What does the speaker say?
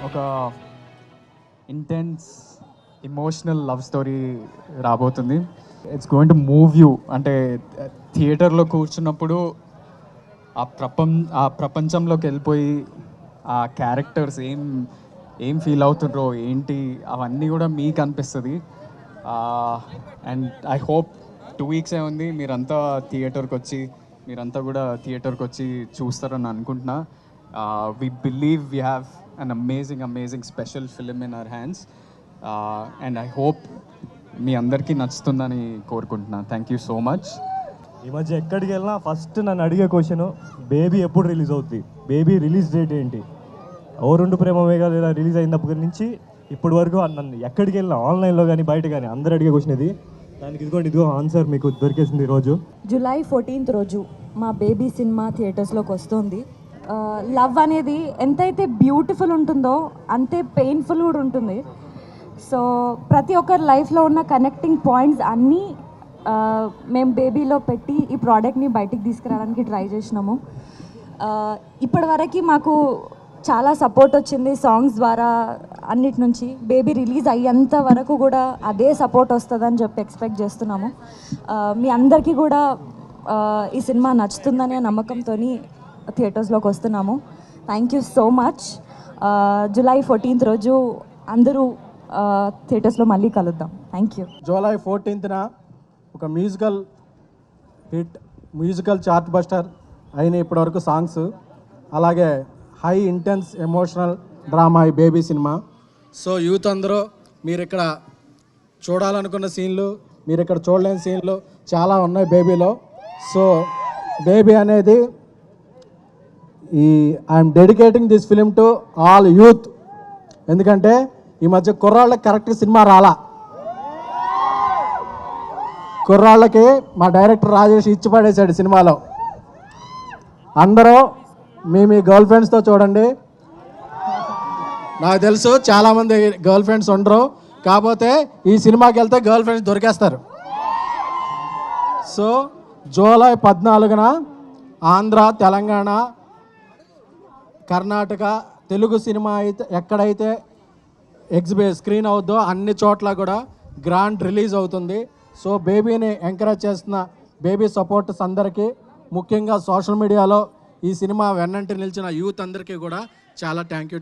ఒక intense emotional love story రాబోతుంది. It's going to move you. అంటే థియేటర్లో కూర్చున్నప్పుడు ఆ ప్రపంచంలోకి వెళ్ళిపోయి ఆ క్యారెక్టర్స్ ఏం ఫీల్ అవుతుండ్రో ఏంటి అవన్నీ కూడా మీకు అనిపిస్తుంది. అండ్ ఐ హోప్ 2 weeks ఉంది, మీరంతా థియేటర్కి వచ్చి చూస్తారని అనుకుంటున్నా. We believe we have an amazing special film in our hands, and I hope మీ అందరికీ నచ్చుతుందని కోరుకుంటున్నా. Thank you so much. ఈ మధ్య ఎక్కడికి వెళ్ళినా ఫస్ట్ నన్ను అడిగే క్వశ్చన్, బేబీ ఎప్పుడు రిలీజ్ అవుద్ది, బేబీ రిలీజ్ డేట్ ఏంటి? ఓ రెండు ప్రేమ మేఘాలు ఇలా రిలీజ్ అయినప్పటి నుంచి ఇప్పటి వరకు నన్ను ఎక్కడికి వెళ్ళినా ఆన్లైన్లో కానీ బయట కానీ అందరు అడిగే క్వశ్చన్ ఇది. దానికి ఇదిగో ఆన్సర్ మీకు దొరికేసింది ఈరోజు. July 14th రోజు మా బేబీ సినిమా థియేటర్స్లోకి వస్తుంది. లవ్ అనేది ఎంతైతే బ్యూటిఫుల్ ఉంటుందో అంతే పెయిన్ఫుల్ కూడా ఉంటుంది. సో ప్రతి ఒక్కరి లైఫ్లో ఉన్న కనెక్టింగ్ పాయింట్స్ అన్నీ మేము బేబీలో పెట్టి ఈ ప్రోడక్ట్ని బయటికి తీసుకురావడానికి ట్రై చేసినాము. ఇప్పటివరకు మాకు చాలా సపోర్ట్ వచ్చింది సాంగ్స్ ద్వారా, అన్నిటి నుంచి. బేబీ రిలీజ్ అయ్యేంత వరకు కూడా అదే సపోర్ట్ వస్తుందని చెప్పి ఎక్స్పెక్ట్ చేస్తున్నాము. మీ అందరికీ కూడా ఈ సినిమా నచ్చుతుందనే నమ్మకంతో థియేటర్స్లోకి వస్తున్నాము. Thank you so much. July 14th రోజు అందరూ థియేటర్స్లో మళ్ళీ కలుద్దాం. Thank you. July 14th ఒక మ్యూజికల్ చార్ట్ బస్టర్ అయిన ఇప్పటివరకు సాంగ్స్, అలాగే హై ఇంటెన్స్ ఎమోషనల్ డ్రామా ఈ బేబీ సినిమా. సో యూత్ అందరూ మీరు ఇక్కడ చూడాలనుకున్న సీన్లు, మీరు ఇక్కడ చూడలేని సీన్లు చాలా ఉన్నాయి బేబీలో. సో బేబీ అనేది I'm dedicating this film to all youth. ఎందుకంటే ఈ మధ్య కుర్రాళ్ళకి కరెక్ట్ సినిమా రాలా. కుర్రాళ్ళకి మా డైరెక్టర్ రాజేష్ ఇచ్చి పడేశాడు సినిమాలో. అందరూ మీ గర్ల్ ఫ్రెండ్స్తో చూడండి. నాకు తెలుసు చాలామంది గర్ల్ ఫ్రెండ్స్ ఉండరు, కాకపోతే ఈ సినిమాకి వెళ్తే గర్ల్ ఫ్రెండ్స్ దొరికేస్తారు. సో July 14న ఆంధ్ర, తెలంగాణ, కర్ణాటక తెలుగు సినిమా అయితే ఎక్కడైతే స్క్రీన్ అవుద్దో అన్ని చోట్ల కూడా గ్రాండ్ రిలీజ్ అవుతుంది. సో బేబీని ఎంకరేజ్ చేస్తున్న బేబీ సపోర్టర్స్ అందరికీ, ముఖ్యంగా సోషల్ మీడియాలో ఈ సినిమా వెన్నంటి నిలిచిన యూత్ అందరికీ కూడా చాలా థ్యాంక్ యూ.